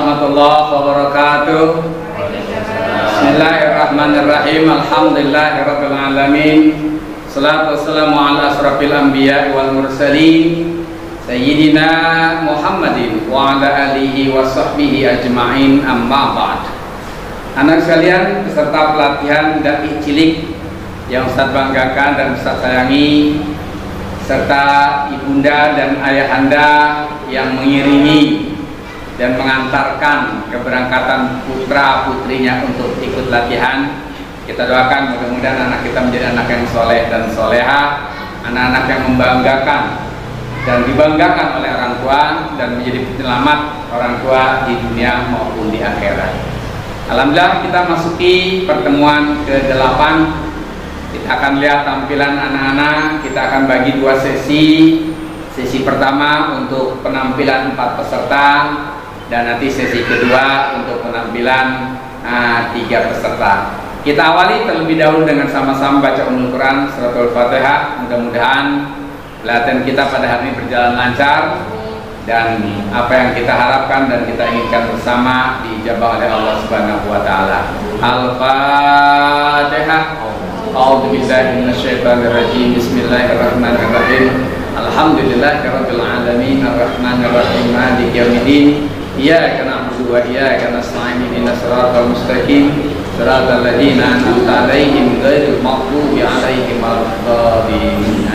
warahmatullahi wabarakatuh. Bismillahirrahmanirrahim. Alhamdulillahirabbil alamin. Shalatu wassalamu ala asyrafil anbiya'i wal mursalin sayyidina Muhammadin wa ala alihi wa sahbihi ajma'in, amma ba'd. Anak sekalian, peserta pelatihan dai cilik yang Ustaz banggakan dan Ustaz sayangi, serta ibunda dan ayahanda yang mengiringi dan mengantarkan keberangkatan putra putrinya untuk ikut latihan. Kita doakan mudah-mudahan anak kita menjadi anak yang soleh dan soleha, anak-anak yang membanggakan dan dibanggakan oleh orang tua, dan menjadi penyelamat orang tua di dunia maupun di akhirat. Alhamdulillah, kita masuki pertemuan ke-8. Kita akan lihat tampilan anak-anak. Kita akan bagi dua sesi. Sesi pertama untuk penampilan 4 peserta, dan nanti sesi kedua untuk penampilan 3 peserta. Kita awali terlebih dahulu dengan sama-sama baca Ummul Quran Suratul Fatihah. Mudah-mudahan latihan kita pada hari ini berjalan lancar, dan apa yang kita harapkan dan kita inginkan bersama dijabah oleh Allah Subhanahu wa taala. Al-Fatihah. A'udzubillahi minasyaitonirrajim. Bismillahirrahmanirrahim. Alhamdulillahirabbil alamin, arrahmanir rahim, maliki yaumiddin. Iyyaka na'budu wa iyyaka nasta'in. Ihdinas siratal mustaqim, siratal ladzina an'amta 'alaihim ghairil maghdubi 'alaihim waladdallin.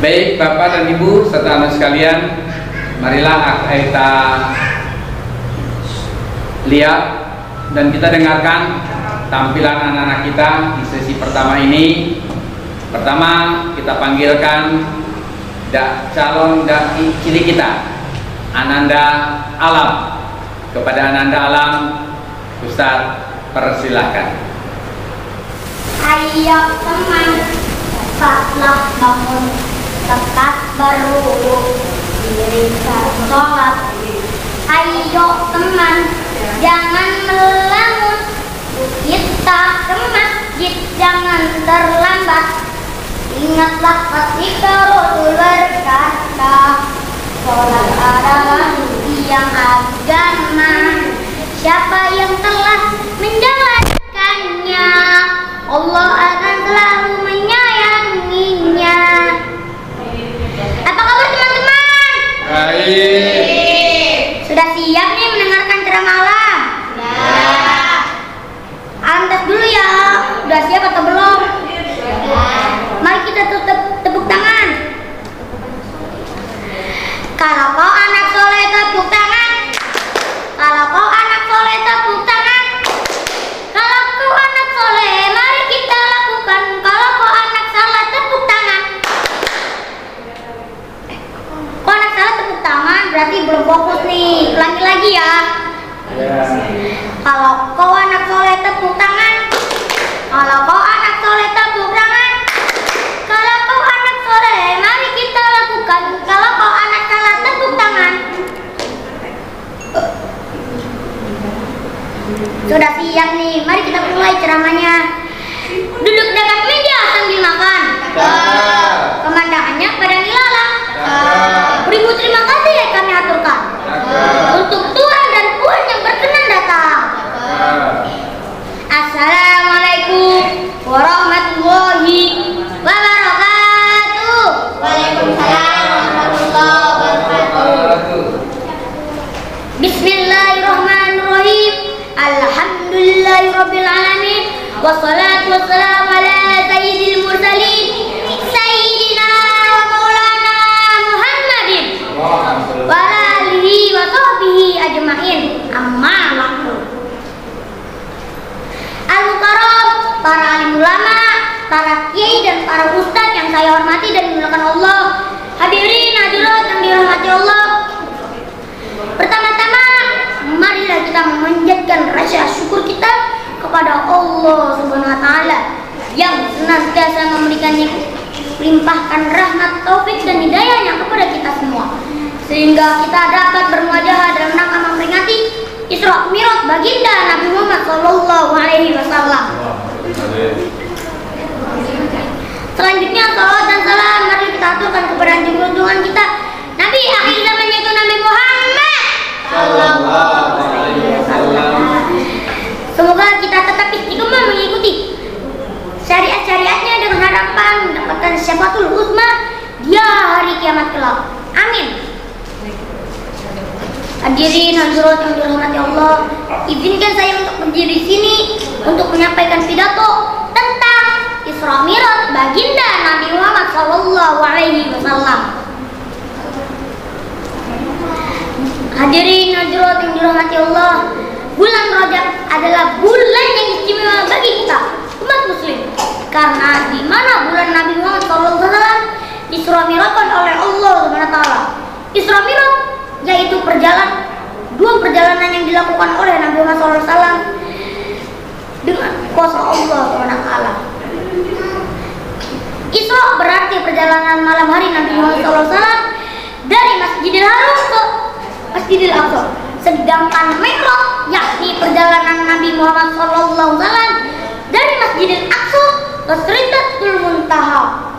Baik, Bapak dan Ibu serta anak sekalian, marilah kita lihat dan kita dengarkan tampilan anak-anak kita di sesi pertama ini. Pertama, kita panggilkan calon dai cilik kita, Ananda Alam. Kepada Ananda Alam, Ustaz persilahkan. Ayo teman, cepatlah bangun, tetap berwudu, dirikan sholat. Ayo teman, jangan melamun, kita ke masjid jangan terlambat. Ingatlah ketika Rasul berkata, sholat adalah tiang agama. Siapa yang telah menjalankannya, Allah akan selalu menyayanginya. Apa kabar teman-teman? Baik. Sudah siap nih mendengarkan ceramah Alam? Ya. Alam tes dulu ya. Sudah siap atau belum? Mari kita tepuk tangan. Kalau kau anak soleh tepuk tangan. Kalau kau anak soleh tepuk tangan. Kalau kau anak soleh mari kita lakukan. Kalau kau anak salah tepuk tangan. Kau anak salah tepuk tangan berarti belum fokus nih. Ulangi lagi ya. Kalau kau anak soleh tepuk tangan. Kalau kau anak soleh tepuk tangan. Kalau kau anak soleh mari kita lakukan. Kalau kau anak salah tepuk tangan. Sudah siap nih, mari kita mulai ceramahnya. Duduk dekat meja sambil makan. Pemandangannya pada nilalang. Beribu terima kasih yang kami aturkan untuk tuan dan puan yang berkenan datang. Assalamualaikum warahmatullahi wabarakatuh. Waalaikumsalam warahmatullahi wabarakatuh. Bismillahirrahmanirrahim. Alhamdulillahirabbil alamin. Wassalatu wassalamu ala sayyidil mursalin sayyidina wa maulana Muhammadin wa alihi wa sahbihi ajma'in, amma ba'du. Al-Mukarram, para alim ulama, para kiai dan para ustadz yang saya hormati dan dimuliakan Allah, hadirin hadirat yang dirahmati Allah. Pertama-tama, marilah kita memanjatkan rasa syukur kita kepada Allah Subhanahu wa taala yang senantiasa memberikan limpahkan rahmat, taufik dan hidayahnya kepada kita semua, sehingga kita dapat bermuajahah dalam rangka memperingati Isra Mi'raj baginda Nabi Muhammad sallallahu alaihi wasallam. Selanjutnya salawat dan salam mari kita aturkan kepada junjungan kita Nabi akhir zaman yaitu Nabi Muhammad sallallahu mendapatkan syafaatul uzma di hari kiamat kelak. Amin. Hadirin hadirat yang dirahmati Allah, izinkan saya untuk berdiri di sini untuk menyampaikan pidato tentang Isra Mi'raj baginda Nabi Muhammad SAW. Hadirin hadirat yang dirahmati Allah, bulan Rajab adalah bulan yang istimewa bagi kita umat muslim, karena di mana bulan Nabi Muhammad SAW Isra Mi'rajkan oleh Allah SWT. Isra Mi'raj yaitu dua perjalanan yang dilakukan oleh Nabi Muhammad SAW dengan kuasa Allah SWT. Isra berarti perjalanan malam hari Nabi Muhammad SAW dari Masjidil Haram ke Masjidil Aqsa. Sedangkan Mi'raj yakni perjalanan Nabi Muhammad SAW dari Masjidil Aqsa ke Sidratul Muntaha.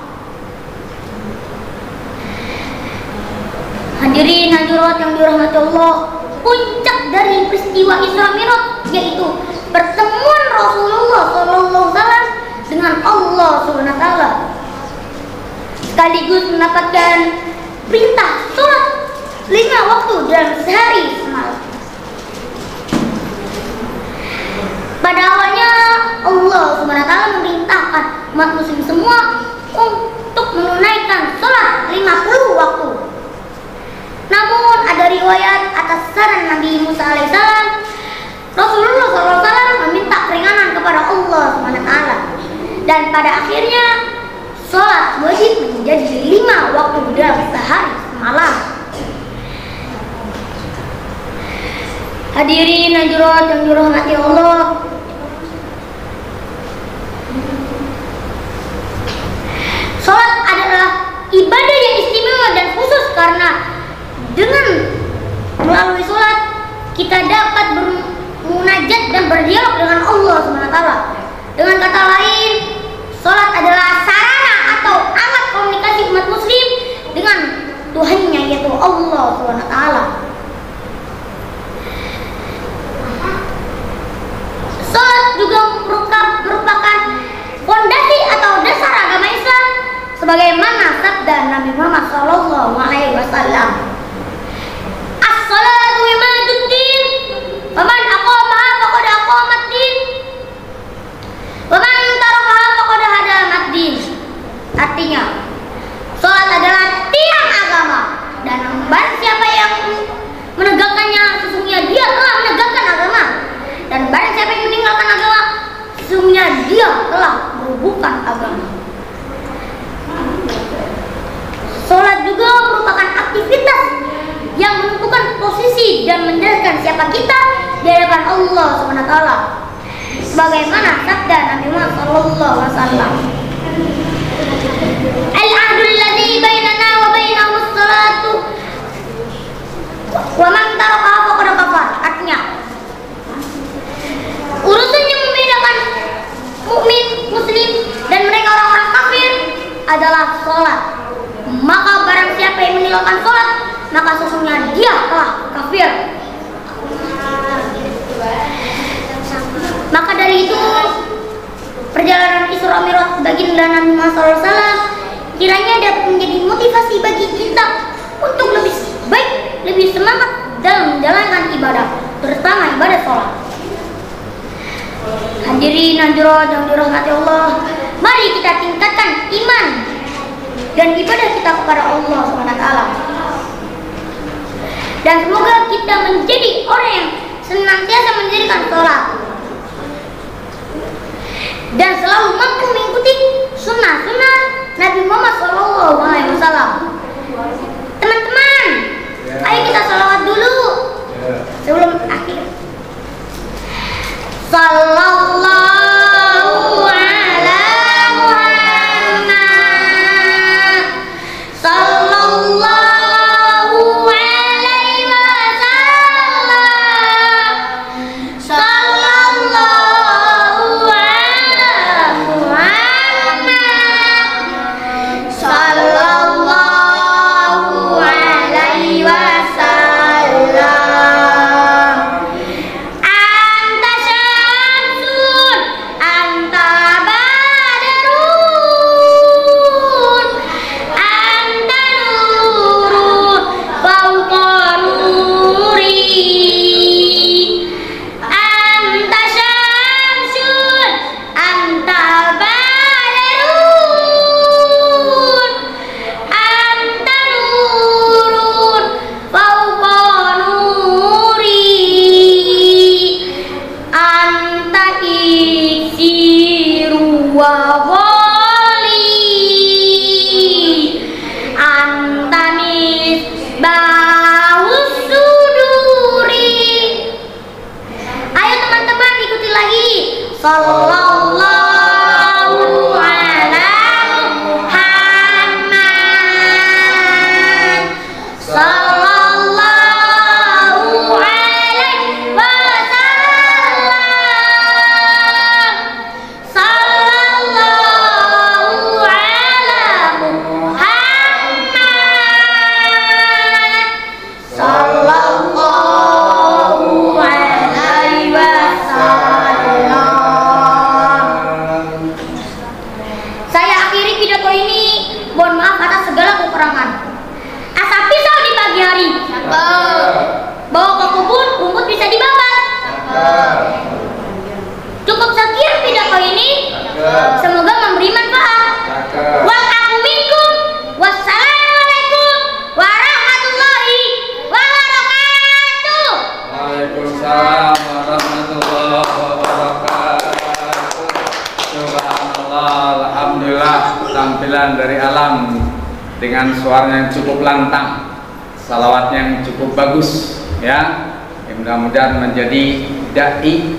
Hadirin hadirat yang dirahmati Allah, puncak dari peristiwa Isra Mi'raj yaitu pertemuan Rasulullah SAW dengan Allah SWT, sekaligus mendapatkan perintah sholat 5 waktu dalam sehari semalam. Pada awalnya Allah SWT memerintahkan umat muslim semua untuk menunaikan sholat 50 waktu. Namun ada riwayat atas saran Nabi Musa alaihissalam, Rasulullah SAW meminta keringanan kepada Allah SWT, dan pada akhirnya sholat wajib menjadi 5 waktu dalam sehari semalam. Hadirin hadirat yang dirahmati Allah, sholat adalah ibadah yang istimewa dan khusus karena dengan melalui sholat kita dapat bermunajat dan berdialog dengan Allah SWT. Dengan kata lain, sholat adalah sarana atau alat komunikasi umat muslim dengan Tuhannya, yaitu Allah SWT. Sholat juga merupakan fondasi atau dasar agama Islam, sebagaimana sabda Nabi Muhammad SAW. As-salatu imaduddin, faman aqamaha faqad aqamaddin, waman tarakaha faqad hadamaddin. Artinya, sholat adalah tiang agama, dan barang siapa yang menegakkannya sesungguhnya dia telah menegakkan agama, dan barang siapa yang meninggalkan agama sesungguhnya dia telah merubuhkan agama. Sholat juga merupakan aktivitas yang menentukan posisi dan menjelaskan siapa kita di hadapan Allah SWT, sebagaimana sabda Nabi Muhammad SAW. Al-ahdul ladzi bainana wa bainahum as-salatu wa man tarakaha faqad kafar. Artinya, urusan yang membedakan mukmin muslim dan mereka orang-orang kafir adalah sholat. Maka barang siapa yang meninggalkan sholat, maka sesungguhnya dia telah kafir. Maka dari itu, perjalanan Isra Mi'raj baginda Nabi Muhammad SAW kiranya dapat menjadi motivasi bagi kita untuk lebih baik, lebih semangat dalam menjalankan ibadah, terutama ibadah sholat. Hadirin hadirat yang dirahmati Allah, mari kita tingkatkan iman dan ibadah kita kepada Allah SWT. Dan semoga kita menjadi orang yang senantiasa mendirikan sholat dan selalu mampu mengikuti sunnah-sunnah Nabi Muhammad SAW. Teman-teman, ayo kita sholawat dulu sebelum akhir. Sallallahu ala Muhammad, sallallahu alaihi wasallam, sallallahu ala Muhammad, sallallahu alaihi wasallam. Anta Waalaikumsalam warahmatullahi wabarakatuh. Subhanallah, alhamdulillah, tampilan dari Alam dengan suaranya yang cukup lantang, salawatnya yang cukup bagus, ya. Mudah-mudahan menjadi dai,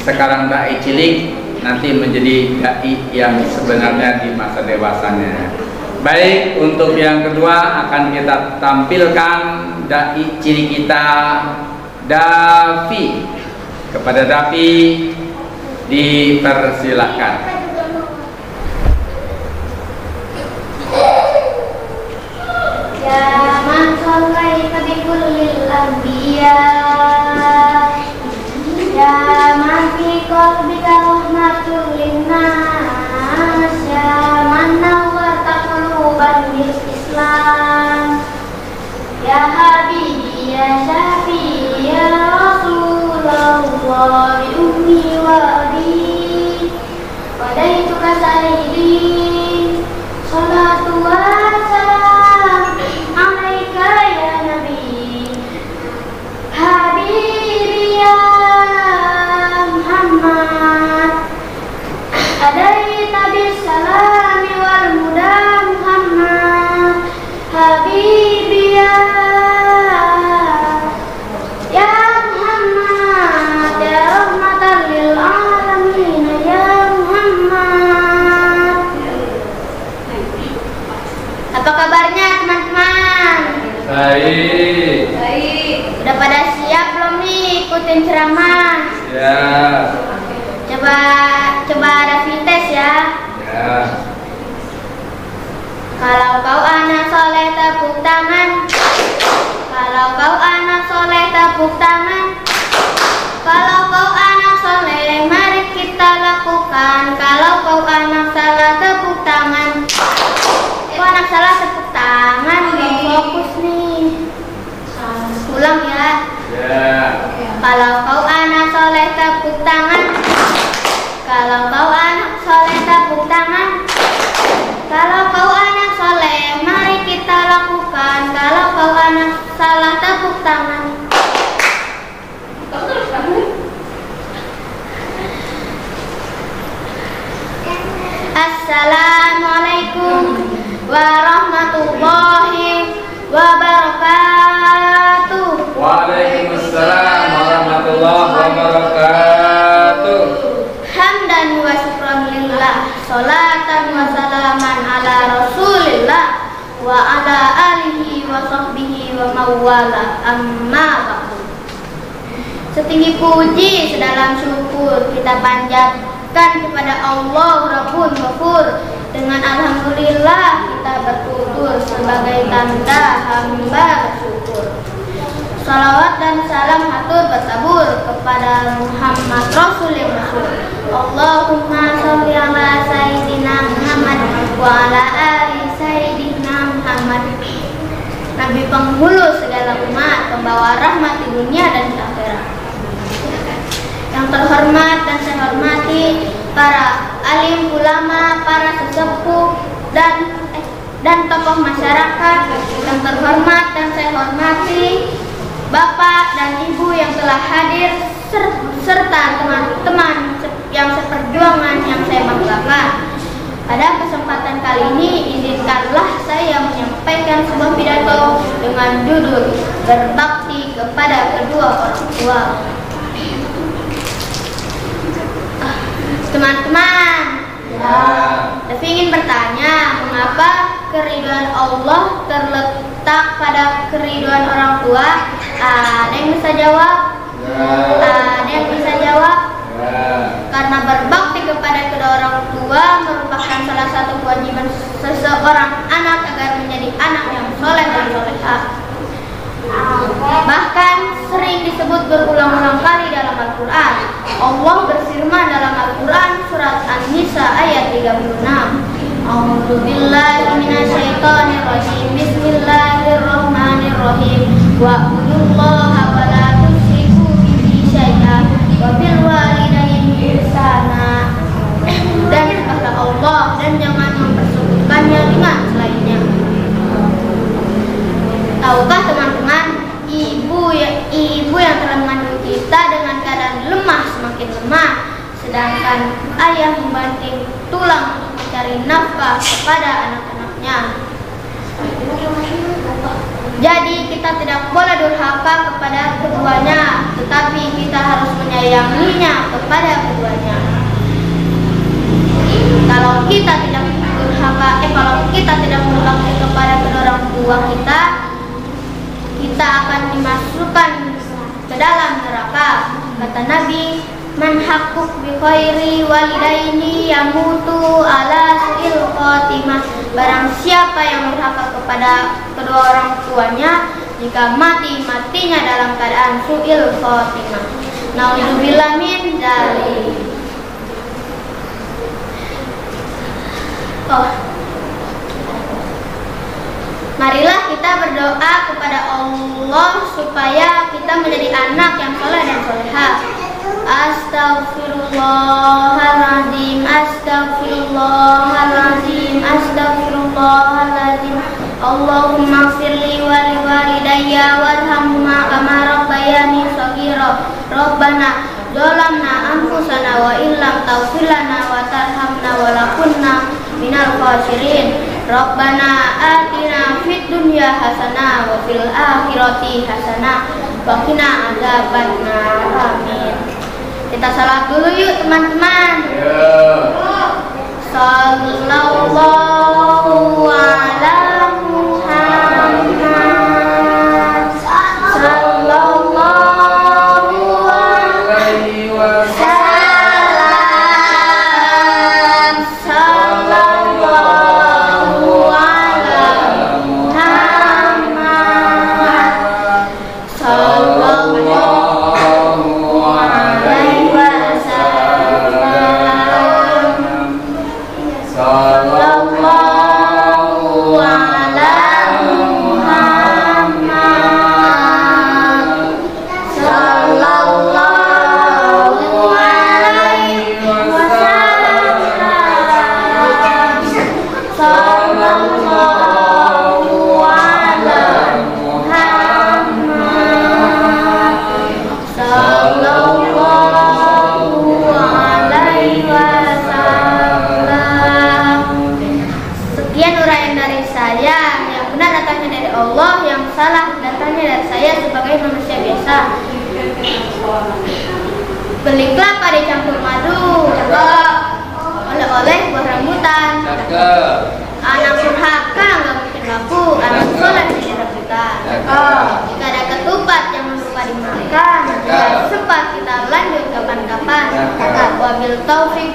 sekarang dai cilik, nanti menjadi dai yang sebenarnya di masa dewasanya. Baik, untuk yang kedua akan kita tampilkan dai cilik kita, Davi. Kepada Davi dipersilahkan. Ya man sallaita bi kullil anbiya, ya man fi qalbika rahmatul linnas, ya man nawwarta quluban bil Islam, ya habibi ya syafi ya Rasulullah bi ummi wa abi, wadaituka sayyidi, salatu wa salam alaika ya nabi, habibi ya Muhammad, adaita bis salami wal muda Muhammad, habibi ya Muhammad, ya rahmatan lil alamin ya Muhammad. Apa kabarnya teman-teman? Baik. Baik. Udah pada siap belum nih ikutin ceramah? Ya. Coba Davi tes ya. Ya. Kalau kau anak soleh tepuk tangan. Kalau kau anak soleh tepuk tangan. Kalau kau anak soleh mari kita lakukan. Kalau kau anak salah tepuk tangan. Kau anak salah tepuk tangan, belum fokus nih. Ulang ya. Ya. Kalau kau anak soleh tepuk tangan. Kalau kau anak soleh tepuk tangan. Kalau kau anak soleh mari kita lakukan. Kalau kau anak salah tepuk tangan. Assalamualaikum warahmatullahi wabarakatuh. Waalaikumsalam warahmatullahi wabarakatuh. Hamdan wa syukran lillah, salatan wa salaman ala rasulillah wa ala alihi wa sahbihi wa mawala, amma ba'du. Setinggi puji, sedalam syukur kita panjatkan kepada Allah Rabbun Ghafur. Dengan alhamdulillah kita bertutur sebagai tanda hamba bersyukur. Salawat dan salam hatur bertabur kepada Muhammad Rasulullah Rasul. Allahumma sholli ala sayyidina Muhammad wa ala ali sayyidina Muhammad. Nabi penghulu segala umat, pembawa rahmat di dunia dan di akhirat. Yang terhormat dan saya hormati para alim ulama, para sesepuh dan tokoh masyarakat. Yang terhormat dan saya hormati Bapak dan Ibu yang telah hadir serta teman-teman yang seperjuangan yang saya banggakan. Pada kesempatan kali ini izinkanlah saya menyampaikan sebuah pidato dengan judul Berbakti kepada kedua orang tua. Teman-teman, saya ingin bertanya, mengapa keriduan Allah terletak pada keriduan orang tua? Ada yang bisa jawab? Ada yang bisa jawab? Karena berbakti kepada kedua orang tua merupakan salah satu kewajiban seseorang anak agar menjadi anak yang soleh dan solehah. Bahkan sering disebut berulang-ulang kali dalam Al-Quran. Allah berfirman dalam Al-Quran surat An-Nisa ayat 36. A'udzu billahi minasyaitonir rajim. Bismillahirrahmanirrahim. Wa'budullaha wa la tusyriku bihi syai'an wa bil walidayni ihsana. Dan sembahlah Allah dan jangan mempersekutukannya dengan selainnya. Tahukah teman-teman, ibu yang telah mengandung kita dengan keadaan lemah semakin lemah, sedangkan ayah membanting tulang untuk mencari nafkah kepada anak-anaknya. Jadi kita tidak boleh durhaka kepada keduanya, tetapi kita harus menyayanginya kepada keduanya. Kalau kita tidak durhaka, kalau kita tidak berbakti kepada kedua orang tua kita, kita akan dimasukkan ke dalam neraka. Kata Nabi, man haqquk bi khairi walidaini yamutu ala su'il khotimah. Barang siapa yang durhaka kepada kedua orang tuanya, jika matinya dalam keadaan su'il khotimah. Nauzubillah min dzalik. Marilah kita berdoa kepada Allah supaya kita menjadi anak yang saleh dan salehah. Astaghfirullahaladzim, astaghfirullahaladzim, astaghfirullahaladzim. Allahumma firli wa liwalidayya warhamhuma kama rabbayani shaghira. Rabbana zalamna anfusana wa illam taghfir lana wa tarhamna wa lakunna minal khasirin. Rabbana atina fid dunya hasanah wa fil akhirati hasanah wa qina adzabannar. Amin. Kita salat dulu yuk teman-teman. Sallallahu ala Muhammad, sallallahu alaihi wasallam, sallallahu ala Muhammad, sallallahu alaihi wasallam, sallallahu ala Muhammad, sallallahu alaihi wasallam, sallallahu ala Muhammad, sallallahu alaihi wasallam. Sekian uraian dari saya, yang benar datangnya dari Allah, yang salah datangnya dari saya sebagai manusia biasa. Beli kelapa dicampur madu, oleh-oleh buah rambutan. Anak durhaka nggak mungkin laku, anak soleh tidak rebutan. Jika ada ketupat yang lupa dimakan, sempat kita lanjut kapan-kapan. Wabil taufiq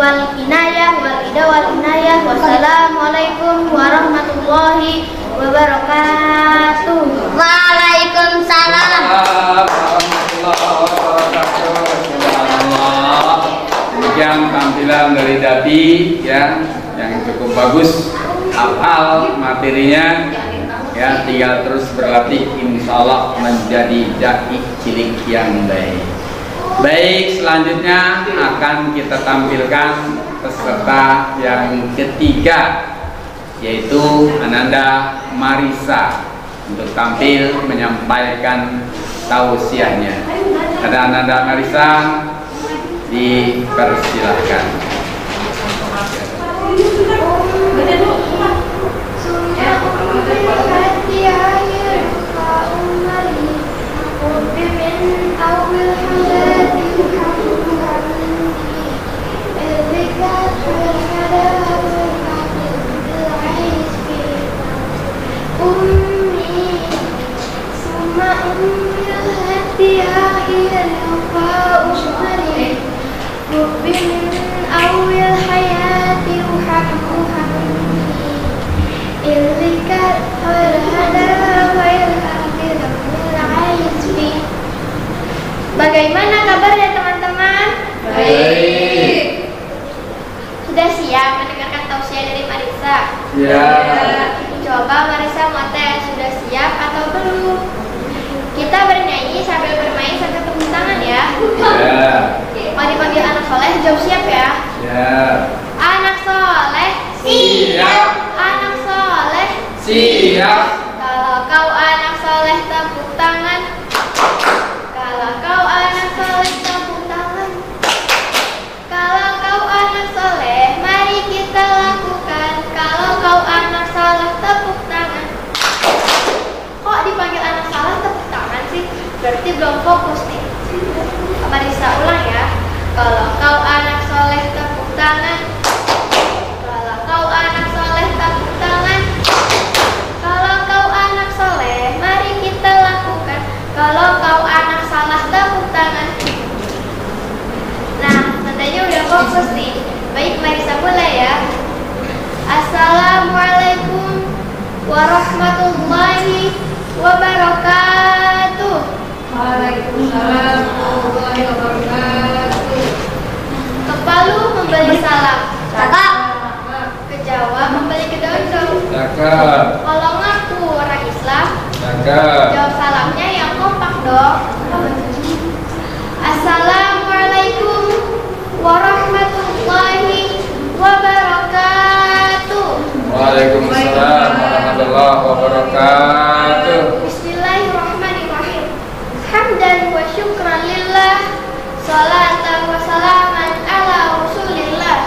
wal inayah wal ida wal inayah. Wassalamualaikum warahmatullahi wabarakatuh. Waalaikumsalam. Demikian tampilan dari Dadi ya, yang cukup bagus, hafal materinya ya, tinggal terus berlatih, insya Allah menjadi dai cilik yang baik. Baik, selanjutnya akan kita tampilkan peserta yang ketiga, yaitu Ananda Marisa, untuk tampil menyampaikan tausiahnya. Ada Ananda Marisa, dipersilahkan. Bagaimana kabarnya teman-teman? Baik. Sudah siap mendengarkan tausiah dari Marisa? Ya. Coba Marisa Mote, sudah siap atau belum? Kita bernyanyi sambil bermain sambil tepuk tangan ya. Ya. Mau dipanggil anak soleh, jawab siap ya. Ya. Anak soleh, Siap. Anak soleh, Siap. Kalau kau anak soleh tepuk tangan. Kalau kau berarti belum fokus nih. Marisa ulang ya. Kalau kau anak soleh tepuk tangan. Kalau kau anak soleh tepuk tangan. Kalau kau anak soleh mari kita lakukan. Kalau kau anak salah tepuk tangan. Nah, tandanya udah fokus nih. Baik, Marisa mulai ya. Assalamualaikum warahmatullahi wabarakatuh. Waalaikumsalam warahmatullahi wabarakatuh. Ke Palu membeli salam. Cakap. Ke Jawa membeli kedondong. Cakep. Kalau ngaku orang Islam, Cakep. jawab salamnya yang kompak dong. Assalamualaikum warahmatullahi wabarakatuh. Waalaikumsalam warahmatullahi wabarakatuh. Bismillahirrahmanirrahim. Hamdan wa syukran lillah. Salatan wa salaman ala rasulillah.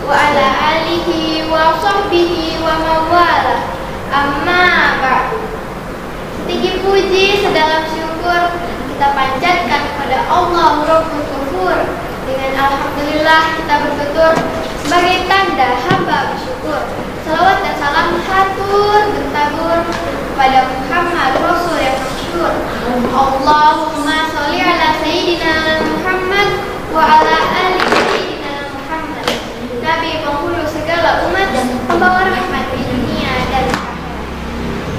Wa ala alihi wa sahbihi wa mawala. Amma ba'du. Tinggi puji sedalam syukur kita panjatkan kepada Allah Rabbul Ghafur. Dengan alhamdulillah kita bertutur sebagai tanda hamba bersyukur. Salawat dan salam hatur bertabur kepada Muhammad Rasul yang masyhur. Allahumma sholli ala sayyidina Muhammad wa ala ali sayyidina Muhammad. Nabi penghulu segala umat, pembawa rahmat di dunia dan akhirat.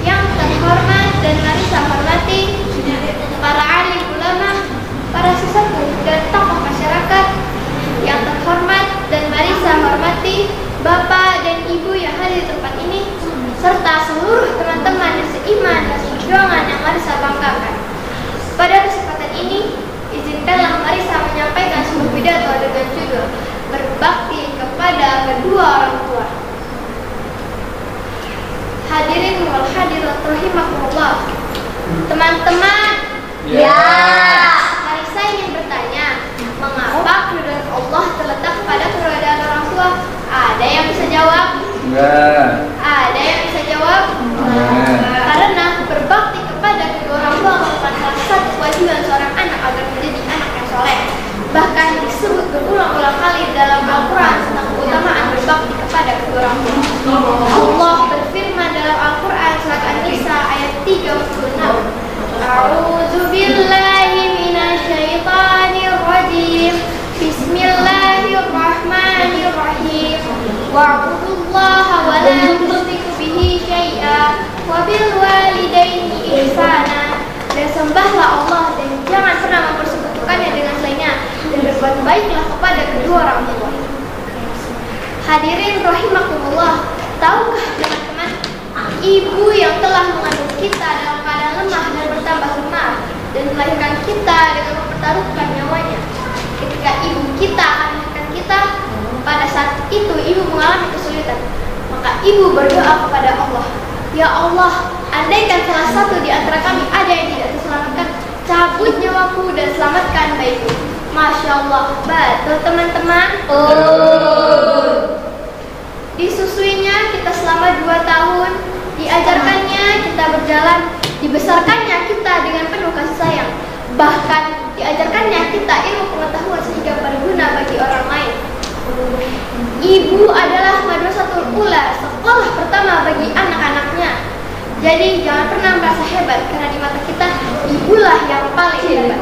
Yang terhormat dan Marisa hormati para alim ulama, para sesepuh dan tokoh masyarakat. Yang terhormat dan Marisa hormati Bapak dan Ibu yang hadir di tempat ini, serta seluruh teman-teman yang seiman dan seperjuangan yang Marisa banggakan. Pada kesempatan ini, izinkanlah Marisa menyampaikan sebuah pidato dengan judul Berbakti kepada kedua orang tua. Hadirin wal hadirat rahimakumullah. Teman-teman, Ya. Marisa ingin bertanya, mengapa keridhaan Allah terletak pada keberadaan orang tua? Ada yang bisa jawab? Enggak. Ada yang bisa jawab? Enggak. Karena berbakti kepada kedua orang tua merupakan salah satu kewajiban seorang anak agar menjadi anak yang soleh. Bahkan disebut berulang-ulang kali dalam Al-Quran tentang keutamaan berbakti kepada kedua orang tua. Allah berfirman dalam Al-Quran surat An-Nisa ayat 36. A'udzu billahi minasyaitonir rajim. Bismillahirrahmanirrahim. Wa'budullaha wa la tusyriku bihi syai'a wa bil walidaini ihsana. Dan sembahlah Allah dan jangan pernah mempersekutukannya dengan selainnya, dan berbuat baiklah kepada kedua orang tua. Hadirin rahimakumullah, tahukah teman-teman, ibu yang telah mengandung kita dalam keadaan lemah dan bertambah lemah dan melahirkan kita dengan mempertaruhkan nyawanya. Ketika ibu kita akan melahirkan kita, pada saat itu ibu mengalami kesulitan, maka ibu berdoa kepada Allah, ya Allah, andaikan salah satu di antara kami ada yang tidak terselamatkan, cabut nyawaku dan selamatkan bayiku. Masya Allah, betul teman-teman. Disusuinya kita selama 2 tahun, diajarkannya kita berjalan, dibesarkannya kita dengan penuh kasih sayang, bahkan diajarkannya kita ilmu pengetahuan sehingga berguna bagi orang lain. Ibu adalah madrasatul ula, sekolah pertama bagi anak-anaknya. Jadi jangan pernah merasa hebat, karena di mata kita ibulah yang paling hebat.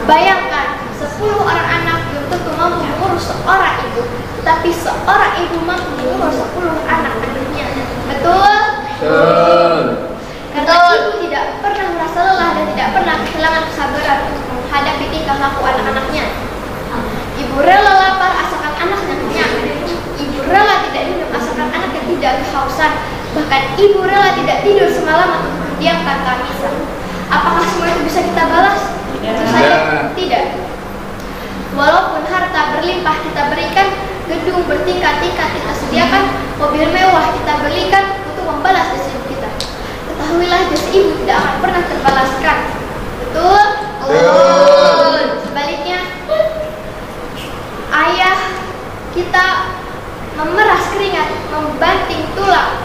Bayangkan 10 orang anak belum tentu mampu mengurus seorang ibu, tapi seorang ibu mampu mengurus 10 anak-anaknya. Betul? Betul. Karena ibu tidak pernah merasa lelah dan tidak pernah kehilangan kesabaran untuk menghadapi tingkah laku anak-anaknya. Ibu rela lapar asalkan anaknya kenyang. Ibu rela tidak minum asalkan anaknya tidak kehausan. Bahkan ibu rela tidak tidur semalaman untuk mendiamkan tangisan. Apakah semua itu bisa kita balas? Tentu saja tidak. Walaupun harta berlimpah kita berikan, gedung bertingkat-tingkat kita sediakan, mobil mewah kita belikan untuk membalas jasa ibu kita, ketahuilah jasa ibu tidak akan pernah terbalaskan. Betul? Betul. Sebaliknya, ayah kita memeras keringat, membanting tulang,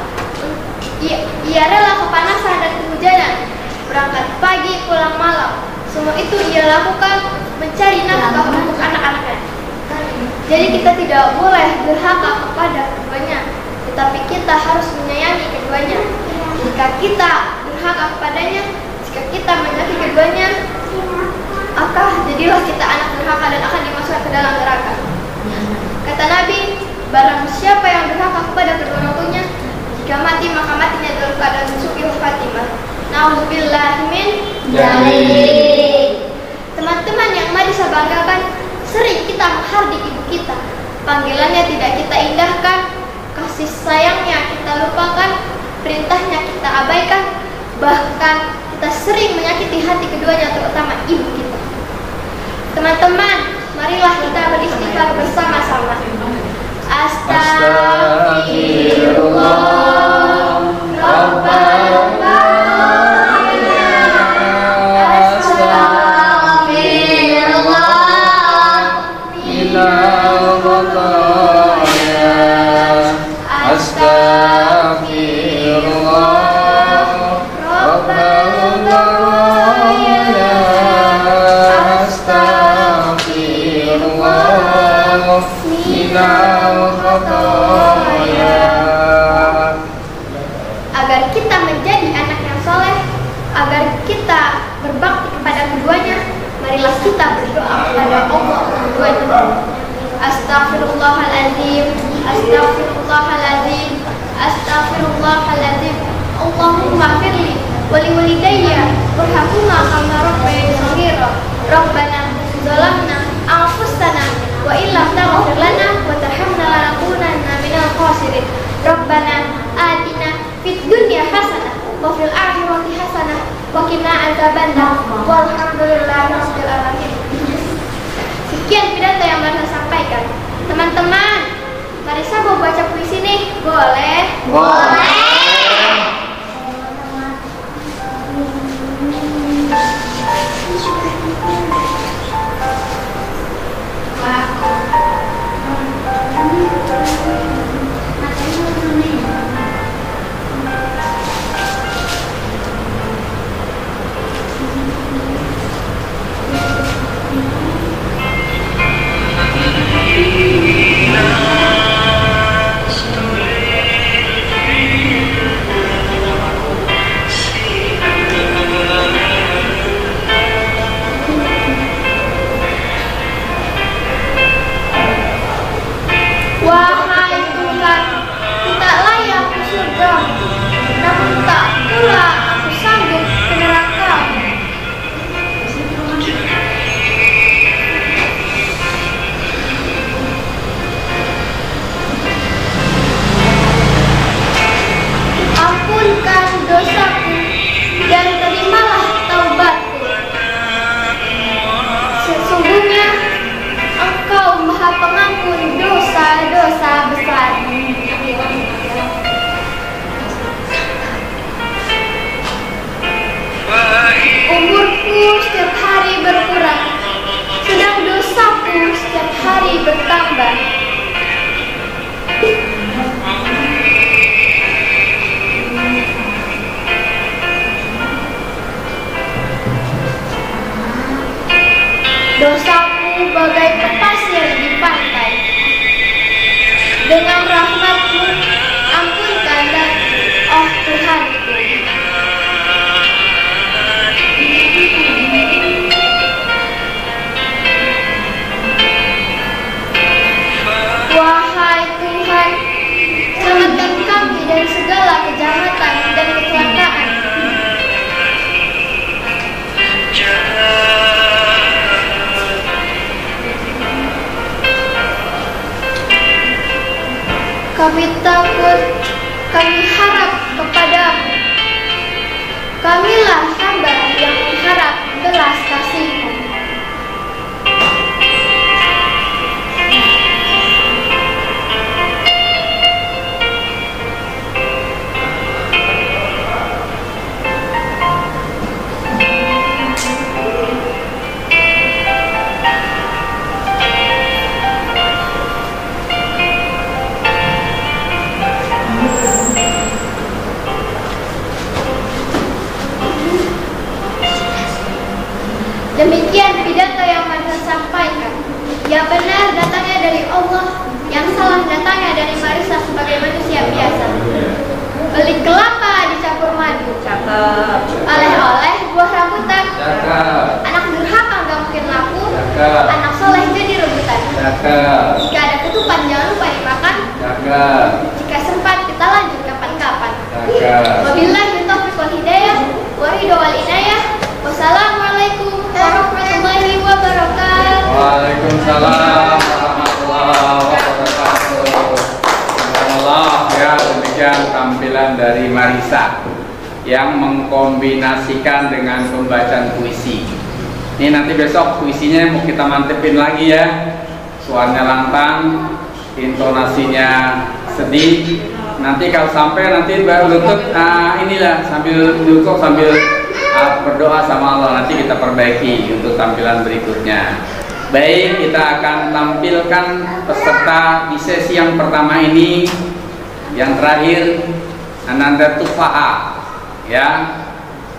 ia rela kepanasan dan kehujanan, berangkat pagi pulang malam. Semua itu ia lakukan mencari nafkah untuk anak-anaknya. Jadi kita tidak boleh durhaka kepada keduanya, tetapi kita harus menyayangi keduanya. Jika kita durhaka kepadanya, jika kita menyakiti keduanya, maka jadilah kita anak durhaka dan akan dimasukkan ke dalam neraka. Kata Nabi, barang siapa yang durhaka kepada kedua orang tuanya, jika mati maka matinya dalam keadaan su'il khatimah. Nauzubillahi min dzalik. Teman-teman yang mari saya banggakan, sering kita menghardik ibu kita. Panggilannya tidak kita indahkan, kasih sayangnya kita lupakan, perintahnya kita abaikan, bahkan kita sering menyakiti hati keduanya, terutama ibu kita. Teman-teman, marilah kita beristighfar bersama-sama. Astagfirullah Rabbana agar kita menjadi anak yang soleh, agar kita berbakti kepada keduanya, marilah kita berdoa kepada Allah keduanya. Astaghfirullahaladzim, astaghfirullahaladzim, astaghfirullahaladzim. Allahumma firli wali walidayya warhamhuma kama rabbayani shaghira. Rabbana zalamna anfusana wa illam taghfir lana wa tarhamna lanakunanna minal khasirin. Rabbana atina fid dunya hasanah wa fil akhirati hasanah wa qina adzabannar. Walhamdulillahi rabbil alamin. Sekian pidato yang baru saya sampaikan. Teman-teman, mari saya mau baca puisi nih. Boleh? Boleh. Umurku setiap hari berkurang, sedang dosaku setiap hari bertambah. Dosaku bagai pasir di pantai. Dengan rahmat-Mu ampunkan dan oh Tuhanku. Wahai Tuhan, selamatkan kami dari segala kejahatan dan kecelakaan. Kami takut, kami harap kepadamu. Kamilah hamba yang mengharap belas kasih-Mu. Demikian pidato yang Marisa sampaikan. Yang benar datangnya dari Allah, yang salah datangnya dari Marisa sebagai manusia biasa. Beli kelapa dicampur madu. Cakep. Oleh-oleh buah rambutan. Cakep. Anak durhaka nggak mungkin laku. Cakep. Anak soleh jadi rebutan. Cakep. Jika ada ketupat jangan lupa dimakan. Cakep. Jika sempat kita lanjut kapan-kapan. Cakep. Wabillahi taufiq wal hidayah, waridho wal inayah. Wassalamualaikum warahmatullahi wabarakatuh. Waalaikumsalam warahmatullahi wabarakatuh. Alhamdulillah, ya, demikian tampilan dari Marisa yang mengkombinasikan dengan pembacaan puisi. Ini nanti besok puisinya mau kita mantepin lagi ya. Suaranya lantang, intonasinya sedih. Nanti kalau sampai nanti baru lutut, inilah sambil duduk sambil berdoa sama Allah, nanti kita perbaiki untuk tampilan berikutnya. Baik, kita akan tampilkan peserta di sesi yang pertama ini. Yang terakhir, Ananda Tufaha, ya,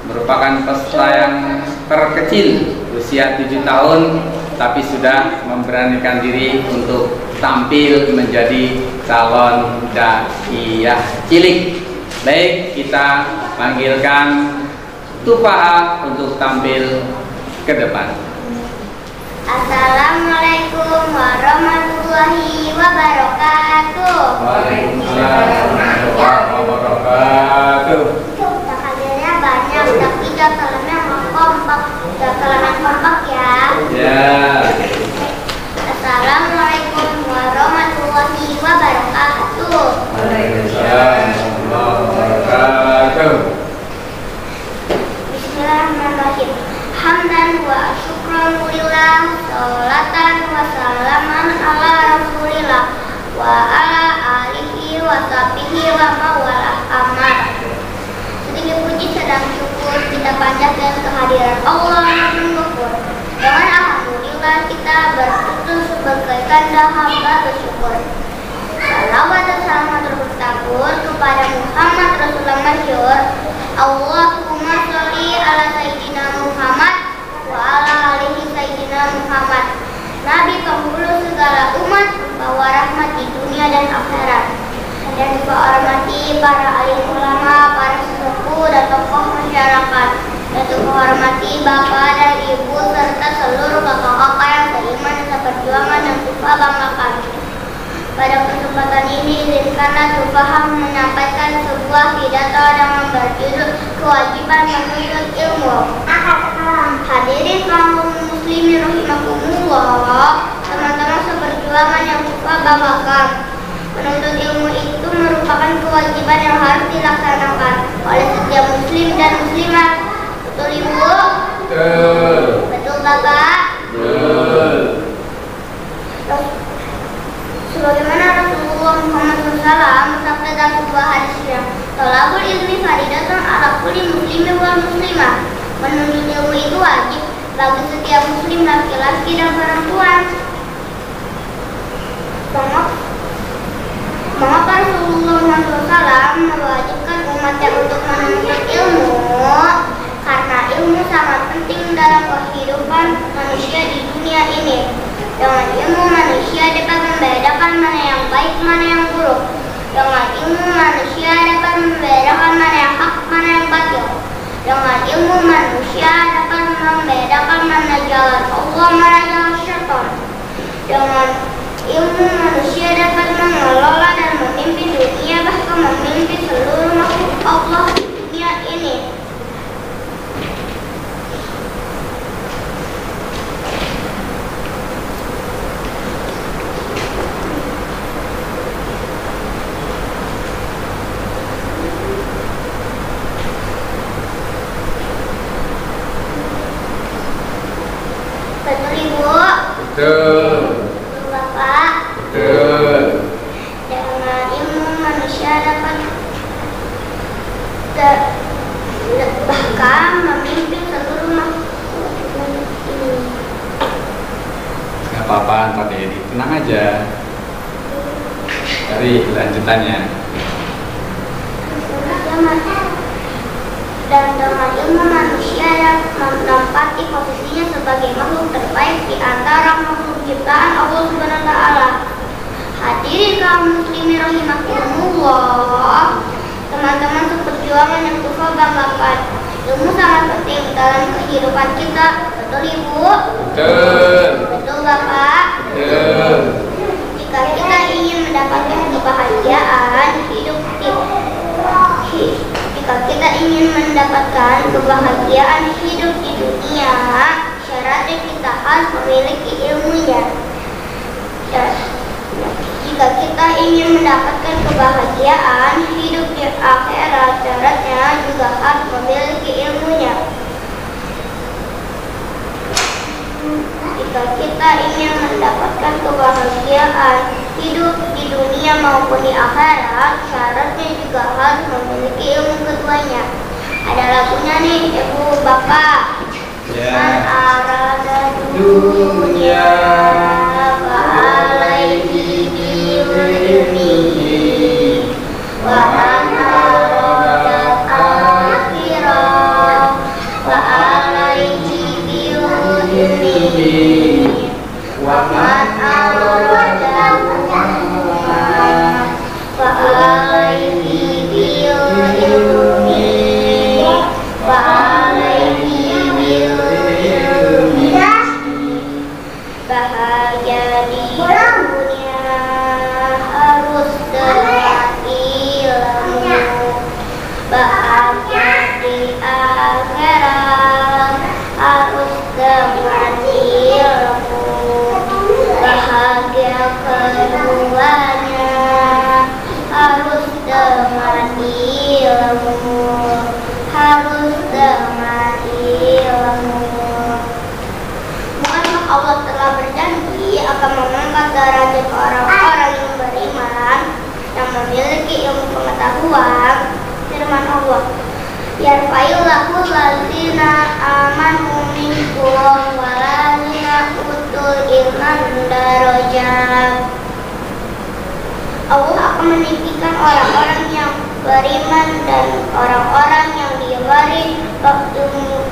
merupakan peserta yang terkecil, usia 7 tahun, tapi sudah memberanikan diri untuk tampil menjadi calon daiyah cilik. Baik, kita panggilkan Tufaha untuk tampil ke depan. Assalamualaikum warahmatullahi wabarakatuh. Waalaikumsalam warahmatullahi wabarakatuh. Hadirnya banyak, tapi dasalannya kompak. Dasalannya kompak ya. Ya. Assalamualaikum warahmatullahi wabarakatuh. Waalaikumsalam warahmatullahi wabarakatuh. Bismillahirrahmanirrahim. Hamdan wa syukran lillah, sholatan wa salaman ala rasulillah wa ala alihi wa sahbihi wa mawalah amat. Sedikit puji sedang syukur kita panjatkan kehadiran Allah yang mengufur. Dengan alhamdulillah kita berputus bagaikan hamba bersyukur. Salawat dan salam terbertabur kepada Muhammad Rasulullah masyhur. Allahumma sholli ala sayyidina Muhammad wa ala alihi sayyidina Muhammad. Nabi penghulu segala umat, membawa rahmat di dunia dan akhirat. Dan juga hormati para alim ulama, para sesepuh dan tokoh masyarakat. Dan juga hormati bapak dan ibu serta seluruh kakak-kakak yang seiman dan seperjuangan yang Tufa banggakan. Pada kesempatan ini izinkanlah Tufa menyampaikan sebuah pidato yang berjudul kewajiban menuntut ilmu. Hadirin kaum muslimin rahimakumullah, teman-teman seperjuangan yang Tufa banggakan. Menuntut ilmu itu merupakan kewajiban yang harus dilaksanakan oleh setiap muslim dan muslimah. Betul Ibu? Betul. Betul Bapak? Betul. Sebagaimana Rasulullah Muhammad SAW bersabda dalam sebuah hadisnya, "Thalabul ilmi faridatun ala kulli muslimin wal muslimah." Menuntut ilmu itu wajib bagi setiap muslim laki-laki dan perempuan. Mengapa Rasulullah Muhammad SAW mewajibkan umatnya untuk menuntut ilmu? Karena ilmu sangat penting dalam kehidupan manusia di dunia ini. Dengan ilmu manusia dapat membedakan mana yang baik, mana yang buruk. Dengan ilmu manusia dapat membedakan mana yang hak, mana yang batil. Dengan ilmu manusia dapat membedakan mana jalan Allah, mana jalan syaitan. Dengan ilmu manusia dapat mengelola dan memimpin dunia, bahkan memimpin seluruh makhluk Allah di dunia ini. Betul Ibu? Betul. Betul Bapak? Betul. Dengan ilmu manusia dapat bahkan memimpin seluruh makhluk ini. Gak apa-apa, ntar diedit. Tenang aja. Dari lanjutannya. Dan dengan ilmu manusia yang menempati posisinya sebagai sebagai makhluk terbaik di antara makhluk ciptaan Allah Subhanahu wa taala. Hadirin kaum muslimin rahimakumullah. Teman-teman seperjuangan yang Tufa banggakan, ilmu sangat penting dalam kehidupan kita. Betul Ibu? Betul. Betul Bapak? Betul. Jika kita ingin mendapatkan kebahagiaan hidup di dunia, syaratnya kita harus memiliki ilmunya. Dan jika kita ingin mendapatkan kebahagiaan hidup di akhirat, syaratnya juga harus memiliki ilmunya. Jika kita ingin mendapatkan kebahagiaan hidup di dunia maupun di akhirat, syaratnya juga harus memiliki ilmu keduanya. Ada lagunya nih, Ibu, Bapak. Man arada dunya fa'alaihi bi'ilmihi wa man arada akhirah fa'alaihi bi'ilmihi wa man arada fa'alaihi bi'ilmihi bahagia di dunia harus dengan ilmu, bahagia di akhirat harus dengan ilmu, bahagia keduanya harus dengan ilmu, harus dengan ilmu. Bukankah Allah telah berjanji akan mengangkat derajat orang-orang yang beriman yang memiliki ilmu pengetahuan? Firman Allah, yarfa'illahu allazina amanu minkum wallazina utul ilma darajat. Allah akan meninggikan orang-orang yang beriman dan orang-orang yang diberi ilmu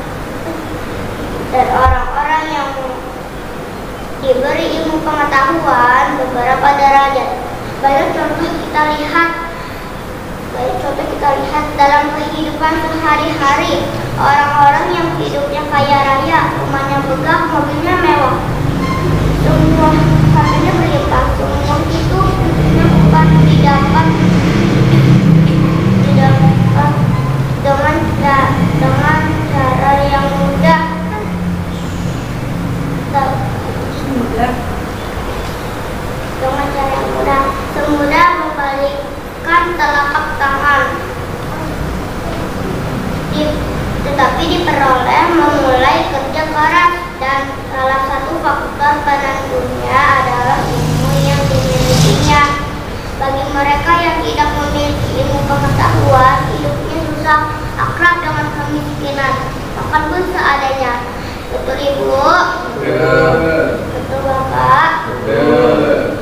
dan orang-orang yang diberi ilmu pengetahuan beberapa derajat. Banyak contoh kita lihat dalam kehidupan sehari-hari. Orang-orang yang hidupnya kaya raya, rumahnya megah, mobilnya mewah, semua hartanya berlimpah. Semua itu bukan didapat dengan cara yang mudah. Dengan cara yang mudah, semudah membalikkan telapak tangan, tetapi diperoleh memulai kerja keras, dan salah satu faktor penentunya adalah ilmu yang dimilikinya. Bagi mereka yang tidak memiliki ilmu pengetahuan, hidupnya susah, akrab dengan kemiskinan, makan pun seadanya. Betul Ibu? Betul. Betul Bapak? Betul.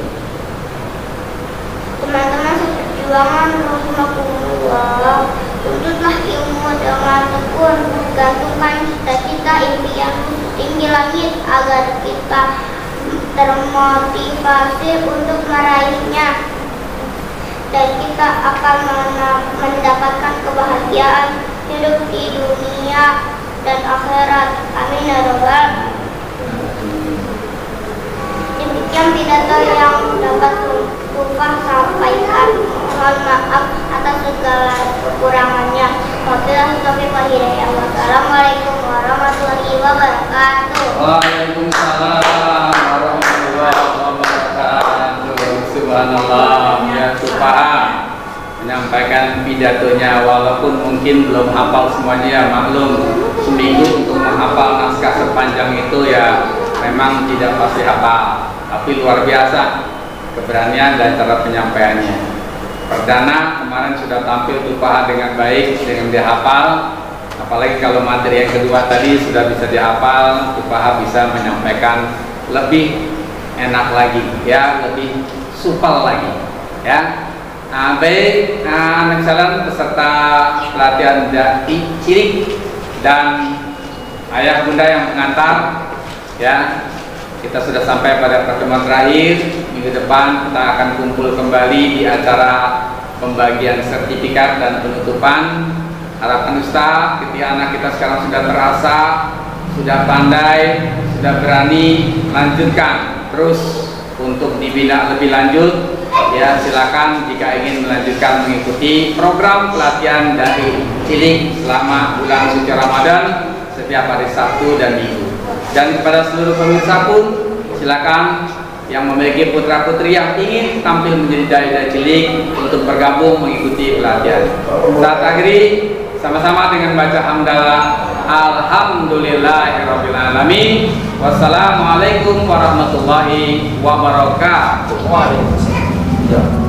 Teman-teman seperjuangan rahimakumullah, tuntutlah ilmu dengan tekun, gantungkan cita-cita impian tinggi langit agar kita termotivasi untuk meraihnya, dan kita akan mendapatkan kebahagiaan hidup di dunia dan akhirat. Amin ya rabbal. Demikian pidato yang dapat Tufa sampaikan. Mohon maaf atas segala kekurangannya. Wabillahi taufiq wal hidayah. Wassalamualaikum warahmatullahi wabarakatuh. Waalaikumsalam warahmatullahi wabarakatuh. Subhanallah, ya Tufa menyampaikan pidatonya, walaupun mungkin belum hafal semuanya, ya maklum, seminggu untuk menghafal naskah sepanjang itu ya memang tidak pasti hafal, tapi luar biasa keberanian dan cara penyampaiannya. Perdana kemarin sudah tampil Tufa dengan baik, dengan dihafal, apalagi kalau materi yang kedua tadi sudah bisa dihafal, Tufa bisa menyampaikan lebih enak lagi, ya, lebih supel lagi, ya. Baik, anak salam peserta pelatihan dai cilik dan ayah bunda yang mengantar, Ya, kita sudah sampai pada pertemuan terakhir. Minggu depan kita akan kumpul kembali di acara pembagian sertifikat dan penutupan. Harapan Ustaz, ketika anak kita sekarang sudah terasa, sudah pandai, sudah berani, lanjutkan terus untuk dibina lebih lanjut. Ya, silakan jika ingin melanjutkan mengikuti program pelatihan dari cilik selama bulan suci Ramadan setiap hari Sabtu dan Minggu. Dan kepada seluruh pemirsa pun, silakan yang memiliki putra putri yang ingin tampil menjadi dai cilik untuk bergabung mengikuti pelatihan. Saat akhiri sama-sama dengan baca hamdalah. Alhamdulillahirabbil alamin. Wassalamualaikum warahmatullahi wabarakatuh. Waalaikumsalam.